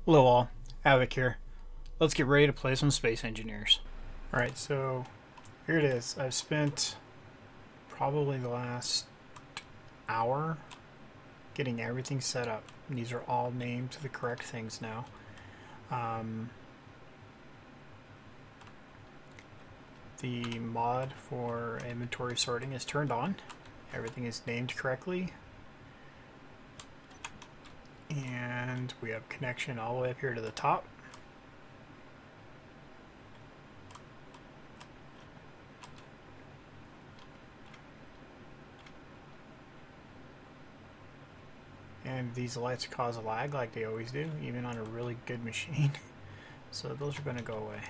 Hello all, Havoc here. Let's get ready to play some Space Engineers. Alright, so here it is. I've spent probably the last hour getting everything set up. These are all named to the correct things now. The mod for inventory sorting is turned on. Everything is named correctly. And we have connection all the way up here to the top. And these lights cause a lag like they always do, even on a really good machine. So those are going to go away.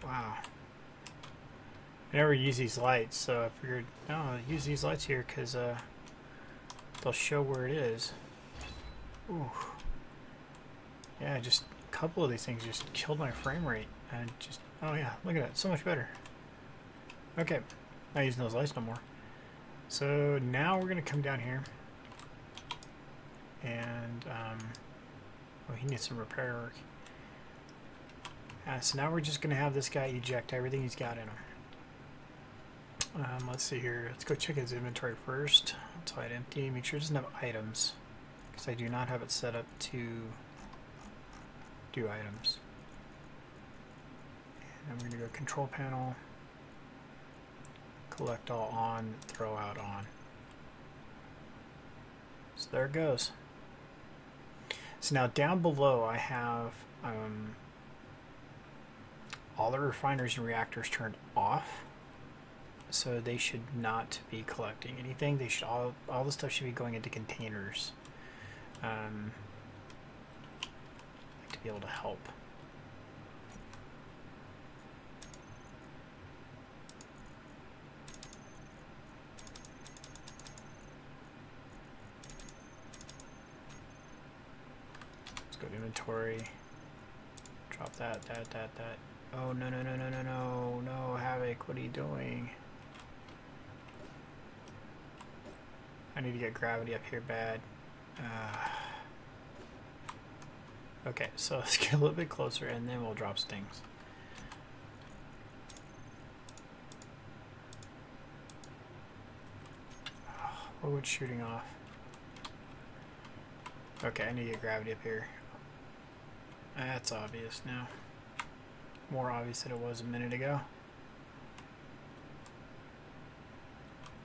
Wow. I never use these lights, so I figured, no, I'll use these lights here because they'll show where it is. Ooh. Yeah, just a couple of these things just killed my frame rate. And just, oh yeah, look at that, so much better. Okay, not using those lights no more. So now we're going to come down here. And, oh, he needs some repair work. So now we're just going to have this guy eject everything he's got in him. Let's see here. Let's go check his inventory first. Let's hide empty. Make sure it doesn't have items, because I do not have it set up to do items. And I'm going to go control panel, collect all on, throw out on. So there it goes. So now down below I have all the refineries and reactors turned off. So they should not be collecting anything. They should all the stuff should be going into containers. Like to be able to help. Let's go to inventory. Drop that. Oh no, Havoc, what are you doing? I need to get gravity up here bad. Okay, so let's get a little bit closer and then we'll drop stings. What was shooting off? Okay, I need to get gravity up here. That's obvious now. More obvious than it was a minute ago.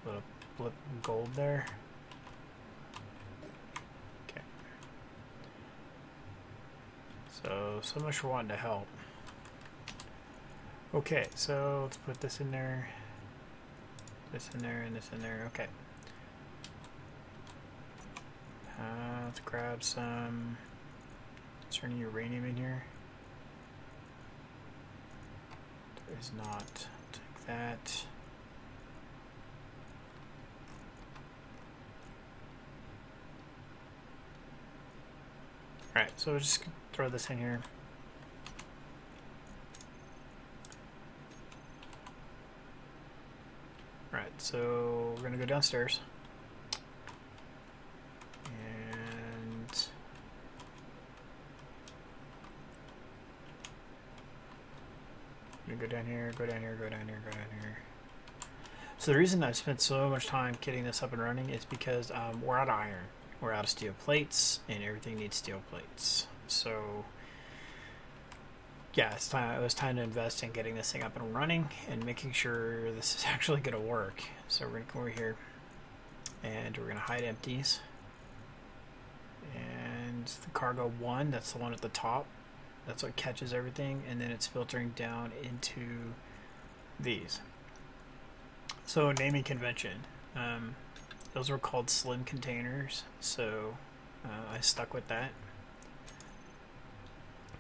Little blip of gold there. Okay. So much for wanting to help. Okay, so let's put this in there, this in there, and this in there. Okay. Let's grab some. Is there any uranium in here? There is not. Take that. Alright, so we'll just throw this in here. Alright, so we're going to go downstairs. And I'm going to go down here, go down here, go down here, go down here. So the reason I've spent so much time getting this up and running is because we're out of iron. We're out of steel plates, and everything needs steel plates. So, yeah, it was time to invest in getting this thing up and running and making sure this is actually going to work. So we're going to come over here, and we're going to hide empties. And the cargo 1, that's the one at the top. That's what catches everything, and then it's filtering down into these. So, naming convention. Those were called slim containers, so I stuck with that.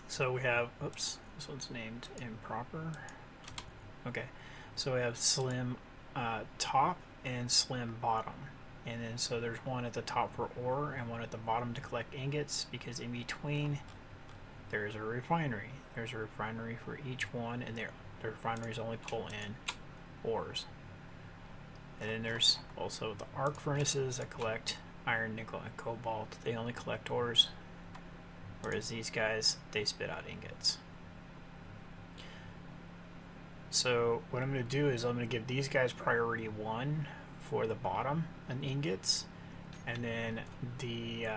So we have, oops, this one's named improper. Okay, so we have slim top and slim bottom. And then so there's one at the top for ore and one at the bottom to collect ingots, because in between there's a refinery. There's a refinery for each one, and the refineries only pull in ores. And then there's also the arc furnaces that collect iron, nickel, and cobalt, they only collect ores, whereas these guys, they spit out ingots. So what I'm going to do is I'm going to give these guys priority 1 for the bottom and ingots, and then the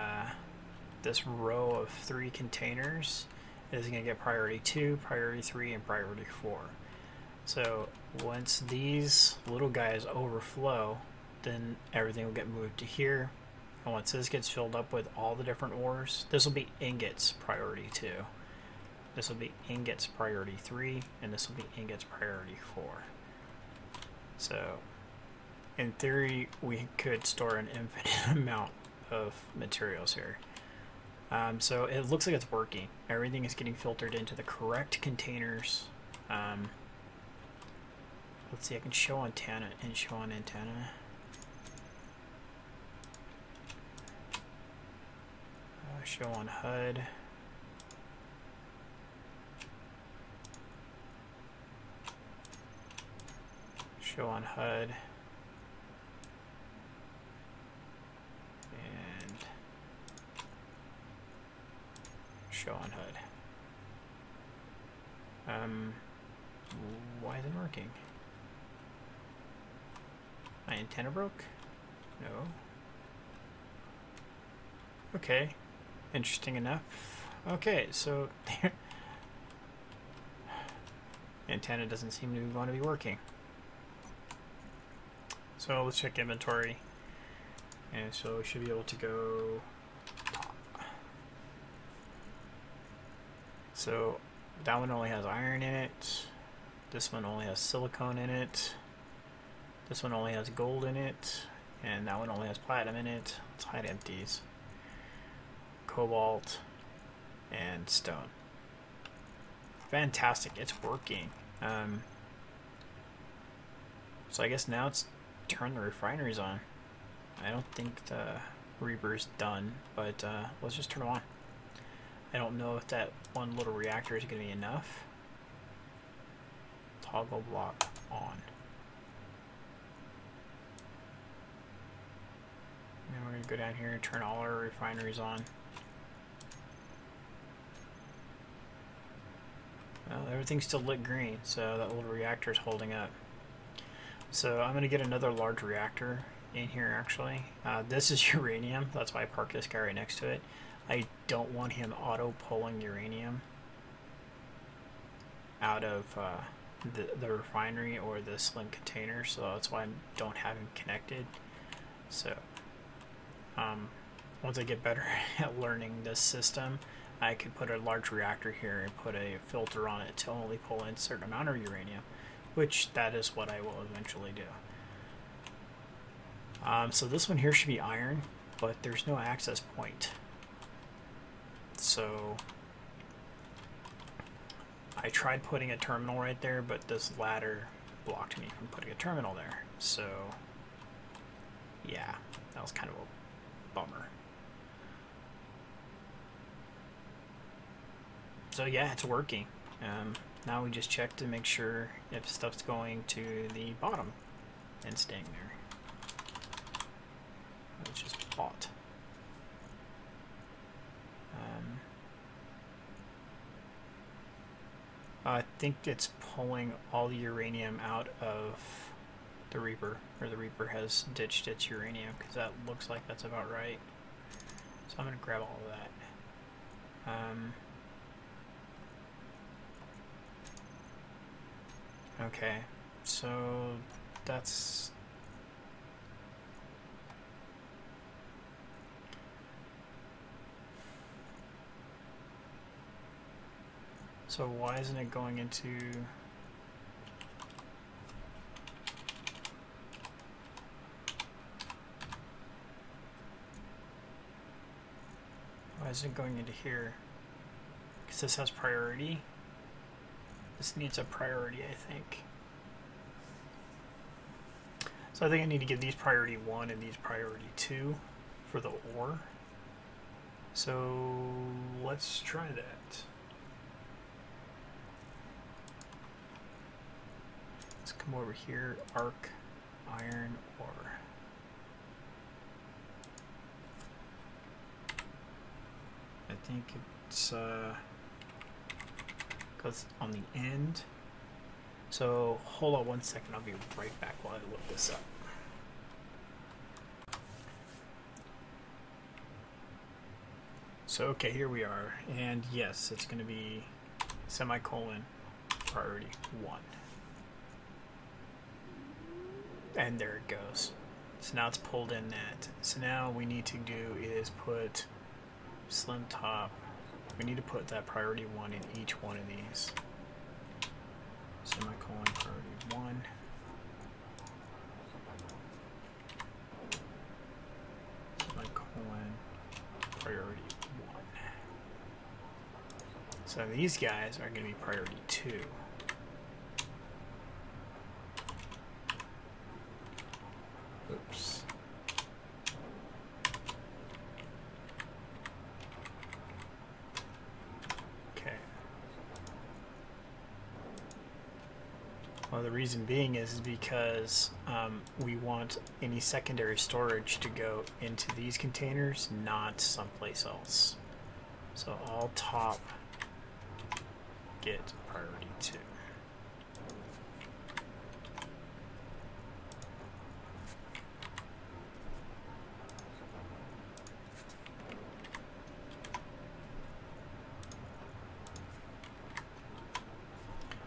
this row of 3 containers is going to get priority 2, priority 3, and priority 4. So once these little guys overflow, then everything will get moved to here. And once this gets filled up with all the different ores, this will be ingots priority 2. This will be ingots priority 3, and this will be ingots priority 4. So in theory, we could store an infinite amount of materials here. So it looks like it's working. Everything is getting filtered into the correct containers. Let's see, I can show antenna and show on antenna. Show on HUD. Show on HUD. And show on HUD. Why isn't it working? My antenna broke? No. Okay. Interesting enough. Okay, so antenna doesn't seem to want to be working. So let's check inventory. And so we should be able to go top. So that one only has iron in it. This one only has silicone in it. This one only has gold in it. And that one only has platinum in it. Let's hide empties. Cobalt and stone. Fantastic, it's working. So I guess now it's turn the refineries on. I don't think the Reaper's done, but let's just turn them on. I don't know if that one little reactor is going to be enough. Toggle block on. And we're going to go down here and turn all our refineries on. Well, everything's still lit green, so that little reactor is holding up. So I'm going to get another large reactor in here, actually. This is uranium, that's why I parked this guy right next to it. I don't want him auto-pulling uranium out of the refinery or the slim container, so that's why I don't have him connected. So once I get better at learning this system, I could put a large reactor here and put a filter on it to only pull in a certain amount of uranium, which that is what I will eventually do. So this one here should be iron, but there's no access point. So I tried putting a terminal right there, but this ladder blocked me from putting a terminal there. So yeah, that was kind of a bummer. So yeah, it's working. Now we just check to make sure if stuff's going to the bottom and staying there. It's just bought. I think it's pulling all the uranium out of the Reaper, or the Reaper has ditched its uranium, because that looks like that's about right. So I'm going to grab all of that. Okay, so that's... So why isn't it going into... Why is it going into here? Because this has priority. This needs a priority, I think. So I think I need to give these priority 1 and these priority 2 for the ore. So let's try that. Let's come over here, arc, iron, ore. think it's goes on the end. So hold on 1 second, I'll be right back while I look this up. So okay, here we are, and yes, it's going to be semicolon priority 1. And there it goes. So now it's pulled in that. So now we need to do is put slim top. We need to put that priority 1 in each one of these. Semicolon priority 1. Semicolon priority 1. So these guys are going to be priority 2. Oops. Okay. Well, the reason being is because we want any secondary storage to go into these containers, not someplace else. So all top get priority 2.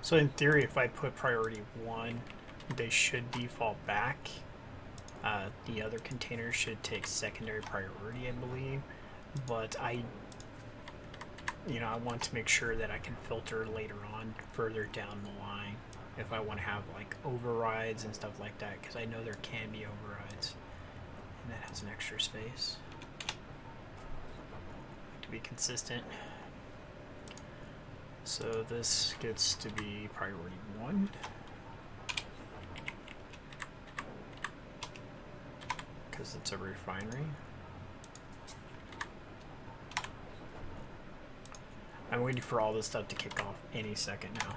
So in theory, if I put priority 1, they should default back. The other containers should take secondary priority, I believe. But I want to make sure that I can filter later on, further down the line, if I want to have like overrides and stuff like that, because I know there can be overrides. And that has an extra space. To be consistent. So this gets to be priority 1. Because it's a refinery. I'm waiting for all this stuff to kick off any second now.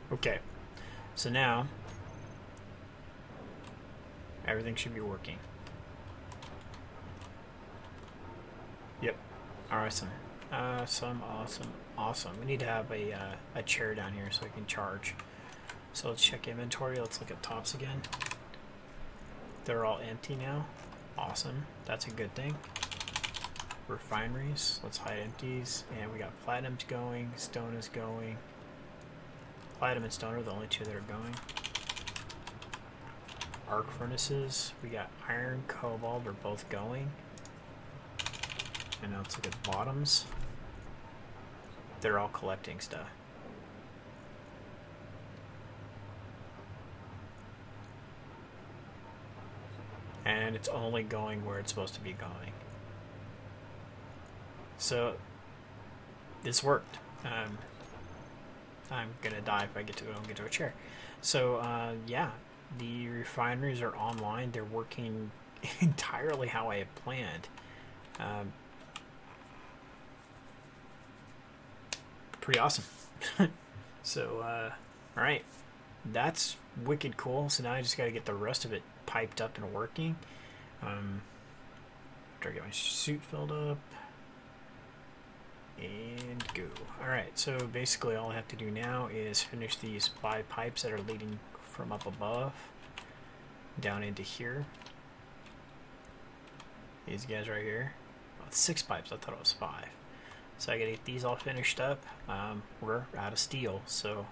Okay, so now everything should be working. Yep, awesome, awesome. We need to have a chair down here so we can charge. So let's check inventory. Let's look at tops again. They're all empty now. Awesome, that's a good thing. Refineries, let's hide empties, and we got platinum's going, stone is going. Platinum and stone are the only two that are going. Arc furnaces, we got iron, cobalt are both going. And now let's look at bottoms. They're all collecting stuff. And it's only going where it's supposed to be going. So this worked. I'm gonna die if I don't get to a chair. So yeah, the refineries are online. They're working entirely how I had planned. Pretty awesome. So all right, that's wicked cool. So now I just got to get the rest of it piped up and working. After I get my suit filled up. And go. Alright, so basically all I have to do now is finish these 5 pipes that are leading from up above down into here. These guys right here. Oh, it's 6 pipes, I thought it was 5. So I gotta get these all finished up. We're out of steel, so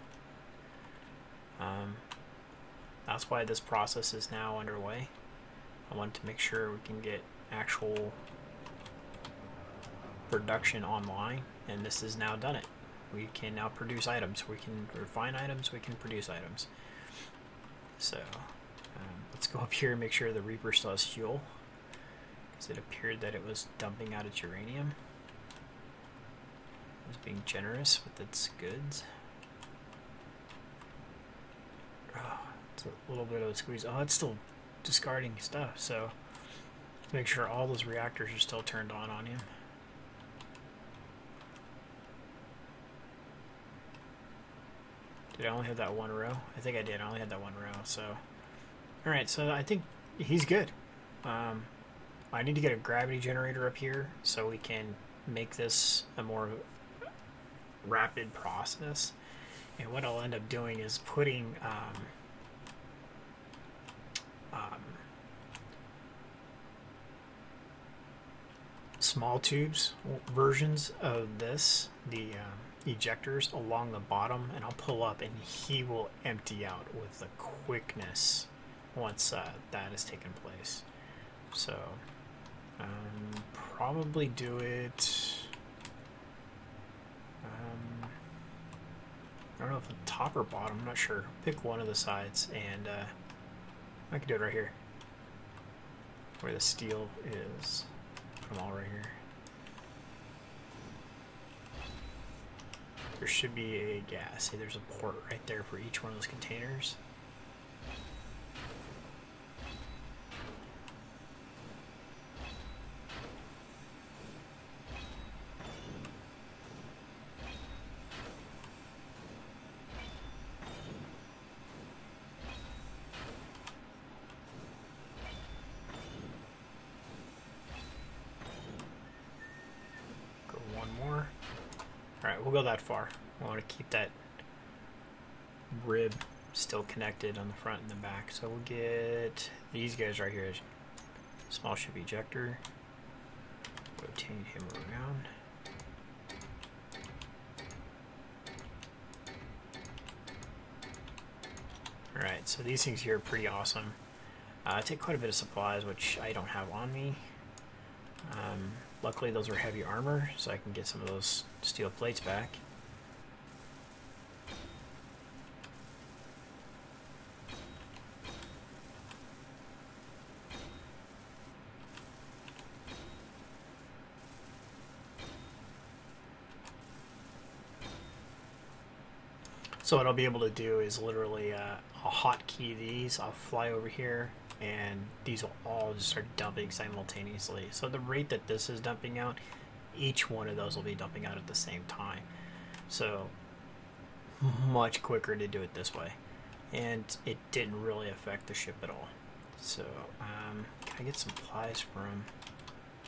that's why this process is now underway. I want to make sure we can get actual production online, and this has now done it. We can now produce items. We can refine items, we can produce items. So let's go up here and make sure the Reaper still has fuel, because it appeared that it was dumping out its uranium. It was being generous with its goods. Oh, it's a little bit of a squeeze. Oh, it's still discarding stuff, so Make sure all those reactors are still turned on you. Did I only have that one row? I think I did. I only had that one row. So, all right. So I think he's good. I need to get a gravity generator up here so we can make this a more rapid process. And what I'll end up doing is putting small tubes versions of this, the ejectors along the bottom, and I'll pull up and he will empty out with the quickness once that has taken place. So probably do it I don't know if the top or bottom, I'm not sure. Pick one of the sides, and I can do it right here where the steel is. Put them all right here. There should be a gas. See, there's a port right there for each one of those containers. We'll go that far. I want to keep that rib still connected on the front and the back. So we'll get these guys right here. Small ship ejector. Rotate him around. Alright, so these things here are pretty awesome. I take quite a bit of supplies, which I don't have on me. Luckily those are heavy armor, so I can get some of those steel plates back. So what I'll be able to do is literally I'll hotkey these, I'll fly over here, and these will all just start dumping simultaneously. So the rate that this is dumping out, each one of those will be dumping out at the same time. So much quicker to do it this way. And it didn't really affect the ship at all. So can I get some supplies from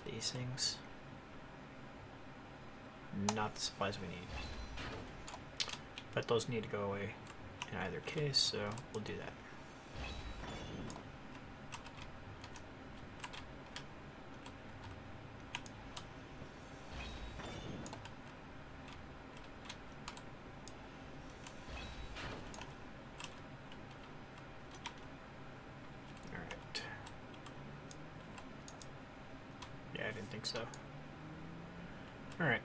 these things? Not the supplies we need. But those need to go away in either case, so we'll do that. Alright. Yeah, I didn't think so. Alright.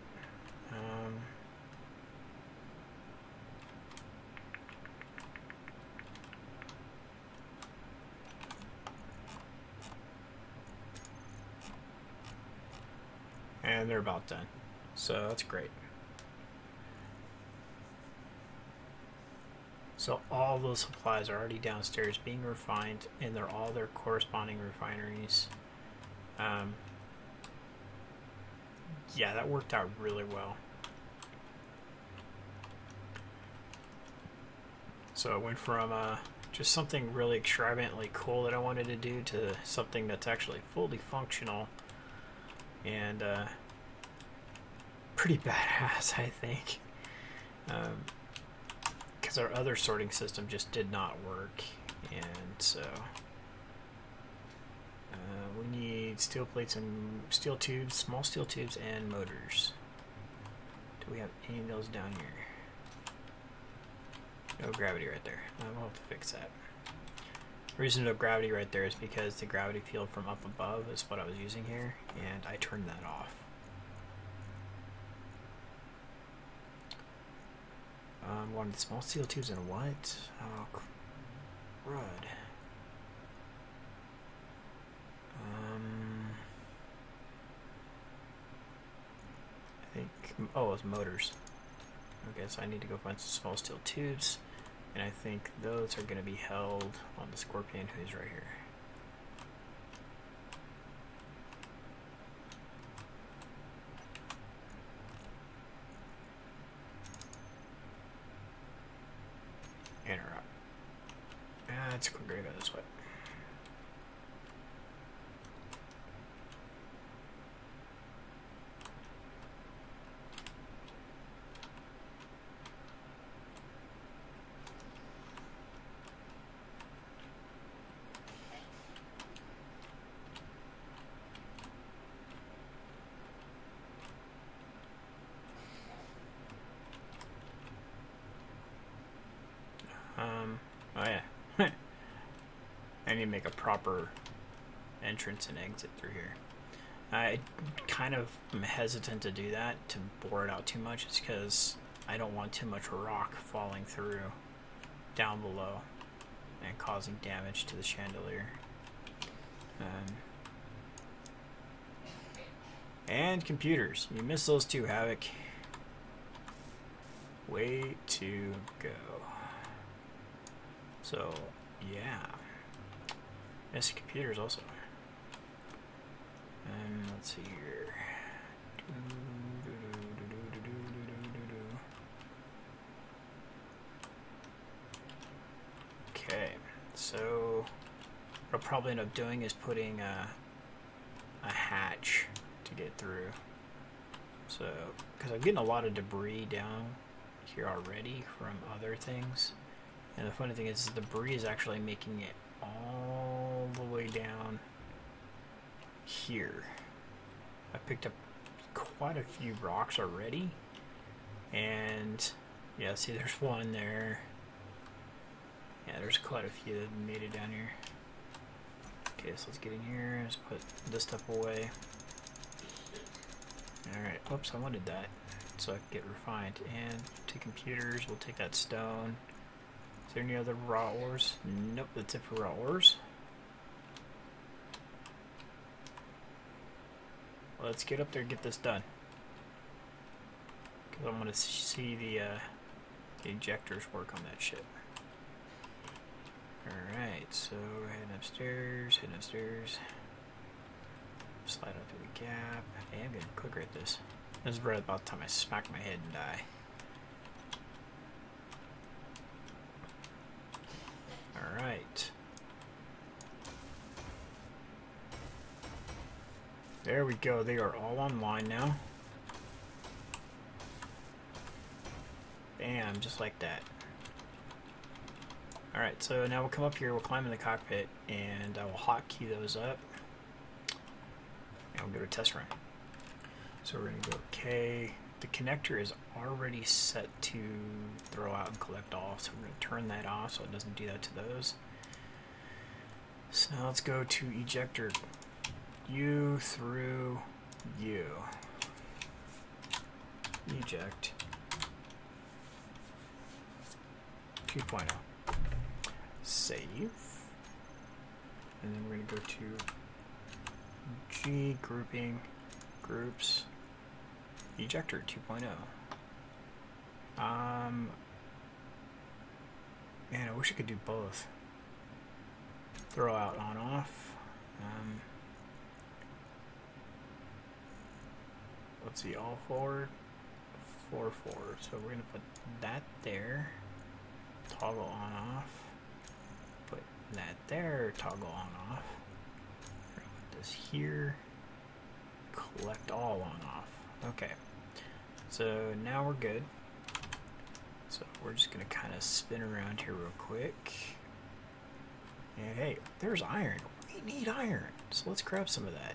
And they're about done. So that's great. So all those supplies are already downstairs being refined, and they're all their corresponding refineries. Yeah, that worked out really well. So it went from just something really extravagantly cool that I wanted to do to something that's actually fully functional and pretty badass, I think. Because our other sorting system just did not work, and so we need steel plates and steel tubes, small steel tubes, and motors. Do we have any of those down here? No gravity right there. I'll have to fix that. The reason no gravity right there is because the gravity field from up above is what I was using here, and I turned that off. Wanted small steel tubes and what? Oh, crud. I think, oh, it was motors. Okay, so I need to go find some small steel tubes, and I think those are going to be held on the Scorpion, who's right here. knows what. Oh yeah. I need to make a proper entrance and exit through here. I kind of am hesitant to do that, to bore it out too much. It's because I don't want too much rock falling through down below and causing damage to the chandelier. And computers. You missed those two, Havoc. Way to go. So, yeah. Missed computers also. Let's see here. Okay, so what I'll probably end up doing is putting a hatch to get through. So, because I'm getting a lot of debris down here already from other things. And the funny thing is, the debris is actually making it all the way down here. I picked up quite a few rocks already. And, yeah, see there's one there. Yeah, there's quite a few that made it down here. Okay, so let's get in here. Let's put this stuff away. Alright, oops, I wanted that. So I can get refined. And to computers, we'll take that stone. Is there any other raw ores? Nope, that's it for raw ores. Let's get up there and get this done. Because I want to see the injectors work on that shit. Alright, so heading upstairs, slide out through the gap. Hey, I'm getting quicker at this. This is right about the time I smack my head and die. Alright. There we go, they are all online now. Bam, just like that. Alright, so now we'll come up here, we'll climb in the cockpit, and I will hotkey those up. And we'll go to test run. So we're going to go K. The connector is already set to throw out and collect all, so we're going to turn that off so it doesn't do that to those. So now let's go to ejector U through U. Eject 2.0. Save. And then we're going to go to G, grouping, groups, ejector 2.0. Man, I wish I could do both. Throw out, on, off. Let's see, all forward, forward. So we're going to put that there. Toggle on, off. Put that there, toggle on, off. We're going to put this here. Collect all on, off. Okay. So now we're good. So we're just going to kind of spin around here real quick. And hey, there's iron. We need iron. So let's grab some of that.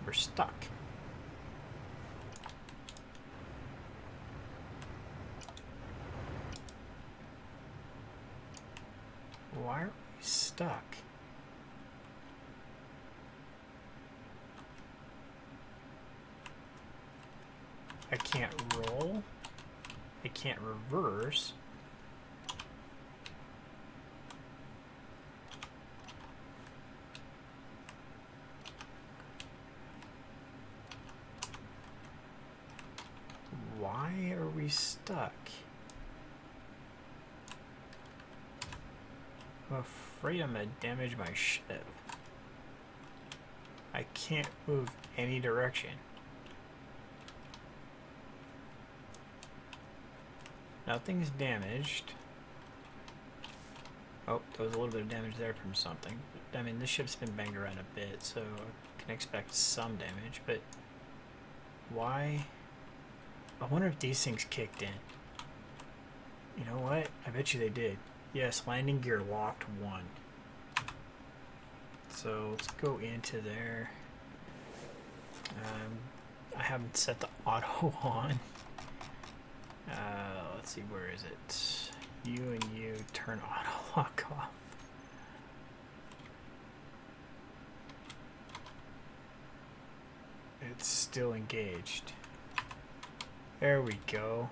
We're stuck. Why are we stuck? I can't roll. I can't reverse. Why are we stuck? I'm afraid I'm gonna damage my ship. I can't move any direction. Nothing's damaged. Oh, there was a little bit of damage there from something. I mean, this ship's been banged around a bit, so I can expect some damage, but why? I wonder if these things kicked in. You know what? I bet you they did. Yes, landing gear locked 1. So let's go into there. I haven't set the auto on. Let's see, where is it? You and you turn auto lock off. It's still engaged. There we go.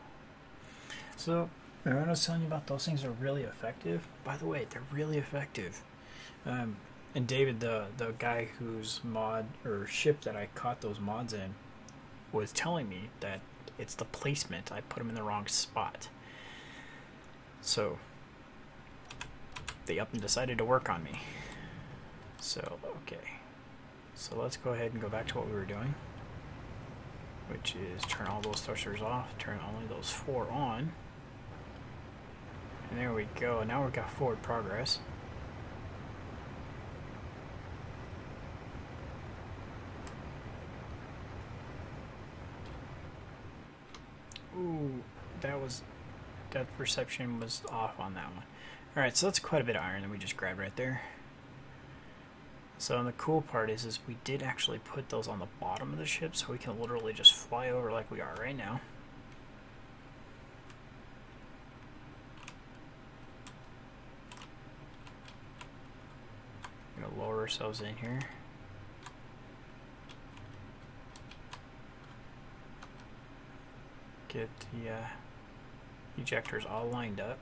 So, remember I was telling you about those things are really effective? By the way, they're really effective. And David, the guy whose mod or ship that I caught those mods in, was telling me that it's the placement. I put them in the wrong spot. So they up and decided to work on me. So, okay. So let's go ahead and go back to what we were doing, which is turn all those thrusters off, turn only those 4 on. And there we go. Now we've got forward progress. Ooh, that perception was off on that one. Alright, so that's quite a bit of iron that we just grabbed right there. So the cool part is we did actually put those on the bottom of the ship, so we can literally just fly over like we are right now. We're gonna lower ourselves in here. Get the ejectors all lined up.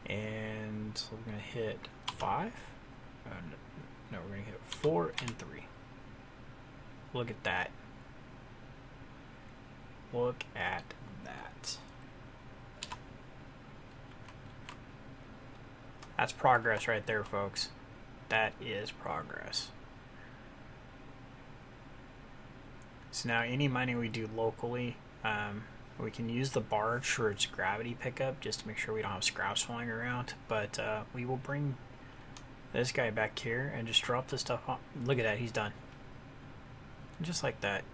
And so we're going to hit 5. No, we're going to hit 4 and 3. Look at that. Look at that. That's progress right there, folks. That is progress. So now any mining we do locally, we can use the barge for its gravity pickup just to make sure we don't have scraps flying around. But we will bring this guy back here and just drop this stuff on. Look at that, he's done. Just like that.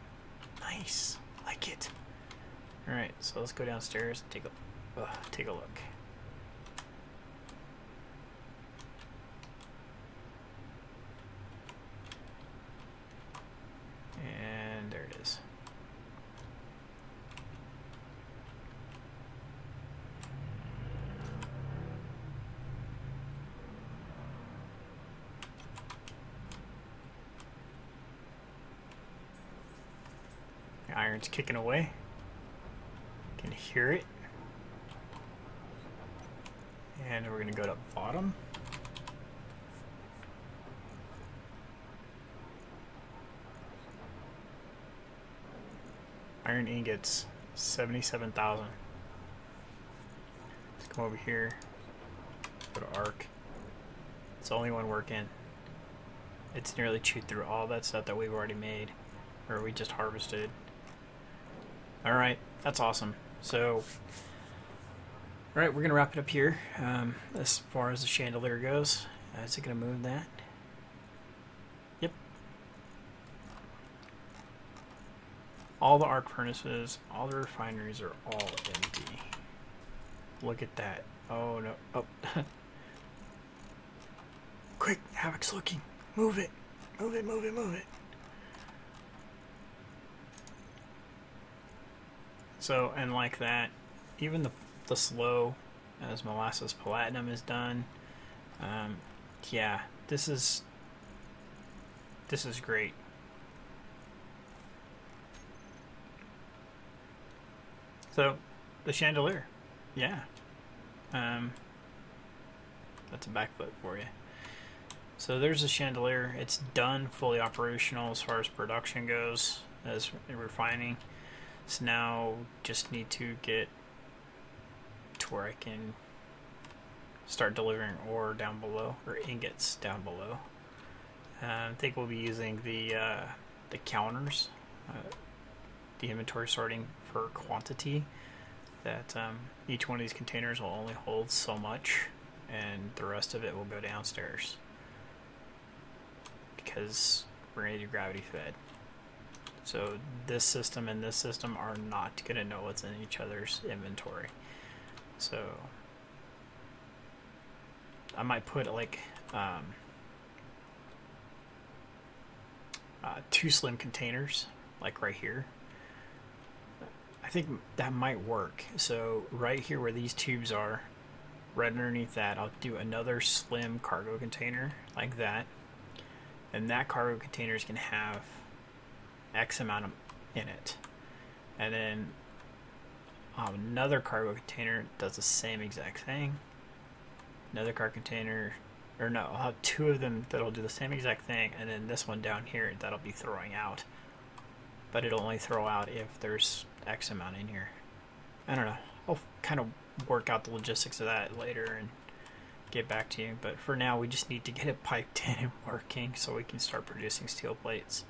Nice. Like it. Alright, so let's go downstairs and take a look. And there it is. The iron's kicking away. You can hear it. And we're going to go to bottom. Iron ingots, 77,000. Let's come over here, go to arc. It's the only one working. It's nearly chewed through all that stuff that we've already made, or we just harvested. Alright, that's awesome. So, alright, we're going to wrap it up here. As far as the chandelier goes, is it going to move that? Yep. All the arc furnaces, all the refineries are all empty. Look at that. Oh no. Oh. Quick, Havoc's looking. Move it. Move it, move it, move it. So, and like that, even the slow as molasses platinum is done. Yeah, this is great. So, the chandelier, yeah. That's a backflip for you. So there's the chandelier. It's done, fully operational as far as production goes, as refining. So now just need to get to where I can start delivering ore down below, or ingots down below. I think we'll be using the counters, the inventory sorting for quantity, that each one of these containers will only hold so much and the rest of it will go downstairs because we're going to do gravity fed. So this system and this system are not going to know what's in each other's inventory. So I might put like 2 slim containers, like right here. I think that might work. So right here where these tubes are, right underneath that, I'll do another slim cargo container like that. And that cargo container is going to have X amount in it. And then another cargo container does the same exact thing. Another cargo container, or no, I'll have 2 of them that'll do the same exact thing, and then this one down here that'll be throwing out. But it'll only throw out if there's X amount in here. I don't know. I'll kind of work out the logistics of that later and get back to you. But for now, we just need to get it piped in and working so we can start producing steel plates.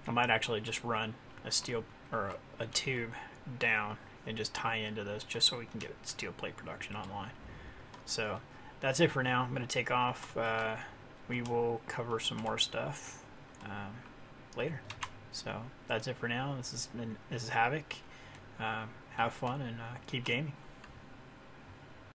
I might actually just run a steel or a tube down and just tie into this just so we can get steel plate production online. So that's it for now. I'm going to take off. We will cover some more stuff later. So that's it for now. This is Havoc. Have fun and keep gaming.